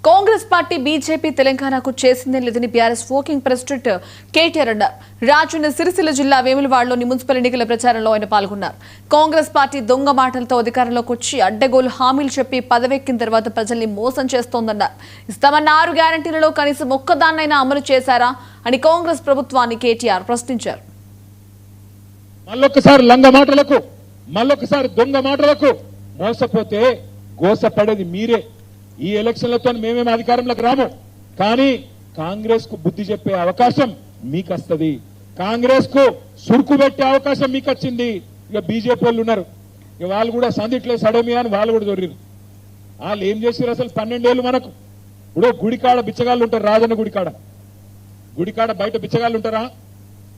Congress party BJP తెలంగాణకు చేసిందే లేదని బీఆర్ఎస్ వర్కింగ్ ప్రెసిడెంట్ కేటీఆర్ అన్నారు. రాజన్న సిరిసిల్ల జిల్లా వేములవాడలోని మున్సిపల్ ఎన్నికల ప్రచారంలో ఆయన పాల్గొన్నారు. కాంగ్రెస్ పార్టీ దొంగ మాటలతో అధికారంలోకి వచ్చి అడ్డగోలు హామీలు చెప్పి పదవెక్కిన తర్వాత ప్రజల్ని మోసం చేస్తోందన్నారు. ఇస్తామన్న 6 గ్యారంటీలలో కనీసం ఒక్కదాన్నైనా అమలు చేశారా అని కాంగ్రెస్ ప్రభుత్వాన్ని కేటీఆర్ ప్రశ్నించారు. మళ్ళొకసారి లంగ మాటలకు, మళ్ళొకసారి దొంగ మాటలకు మోసపోతే గోసపడేది మీరే. ఈ ఎలక్షన్లతో మేమేం అధికారంలోకి రాము, కానీ కాంగ్రెస్ కు బుద్ధి చెప్పే అవకాశం మీకు వస్తుంది. కాంగ్రెస్ కు సురుకు పెట్టే అవకాశం మీకు వచ్చింది. ఇక బీజేపీ వాళ్ళు ఉన్నారు, ఇక వాళ్ళు కూడా సందిట్లే సడమి అని వాళ్ళు కూడా దొరికారు. వాళ్ళు ఏం చేసారు అసలు 12 ఏళ్ళు మనకు. ఇప్పుడు గుడికాడ బిచ్చగాళ్ళు ఉంటారు, రాజన్న గుడికాడ బయట బిచ్చగాళ్ళు ఉంటారా?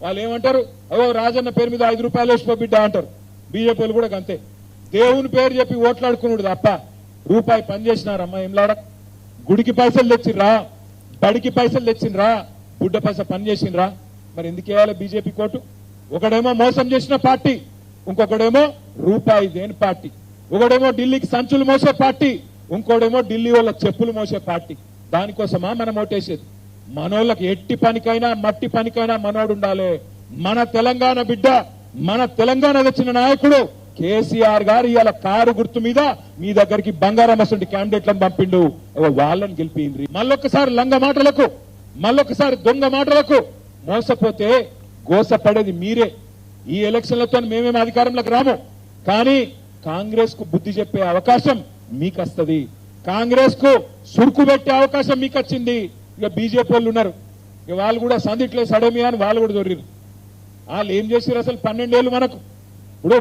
వాళ్ళు ఏమంటారు, అవో రాజన్న పేరు మీద 5 రూపాయలు వేసిపో బిడ్డ అంటారు. బీజేపీ వాళ్ళు కూడా అంతే. దేవుని పేరు చెప్పి ఓట్లాడుకున్నాడు తప్ప రూపాయి పని చేసినారమ్మా ఏంలాడ. గుడికి పైసలు తెచ్చిండ్రా, బడికి పైసలు తెచ్చిండ్రా, బుడ్డ పైస పని చేసిండ్రా. మరి ఎందుకు వేయాలి బీజేపీ కోటు? ఒకడేమో మోసం చేసిన పార్టీ, ఇంకొకడేమో రూపాయి దేని పార్టీ. ఒకడేమో ఢిల్లీకి సంచులు మోసే పార్టీ, ఇంకోడేమో ఢిల్లీ వాళ్ళ చెప్పులు మోసే పార్టీ. దానికోసమా మనం ఓటేసేది? మనోళ్ళకి ఎట్టి పనికైనా మట్టి పనికైనా మనోడు ఉండాలి. మన తెలంగాణ బిడ్డ, మన తెలంగాణ తెచ్చిన నాయకుడు కేసీఆర్ గారు ఇవాళ కారు గుర్తు మీద మీ దగ్గరికి బంగారం అసలు క్యాండిడేట్లను పంపిండు, వాళ్ళని గెలిపింది. మళ్ళొకసారి లంగ మాటలకు, మళ్ళొకసారి దొంగ మాటలకు మోసపోతే గోసపడేది మీరే. ఈ ఎలక్షన్లతో మేమేం అధికారంలోకి రాము, కానీ కాంగ్రెస్ కు బుద్ధి చెప్పే అవకాశం మీకు వస్తుంది. కాంగ్రెస్ కు సురుకు పెట్టే అవకాశం మీకు వచ్చింది. ఇక బీజేపీ వాళ్ళు ఉన్నారు, ఇక వాళ్ళు కూడా సందిట్లే సడమి అని వాళ్ళు కూడా దొరికారు. వాళ్ళు ఏం చేసారు అసలు 12 ఏళ్ళు మనకు. ఇప్పుడు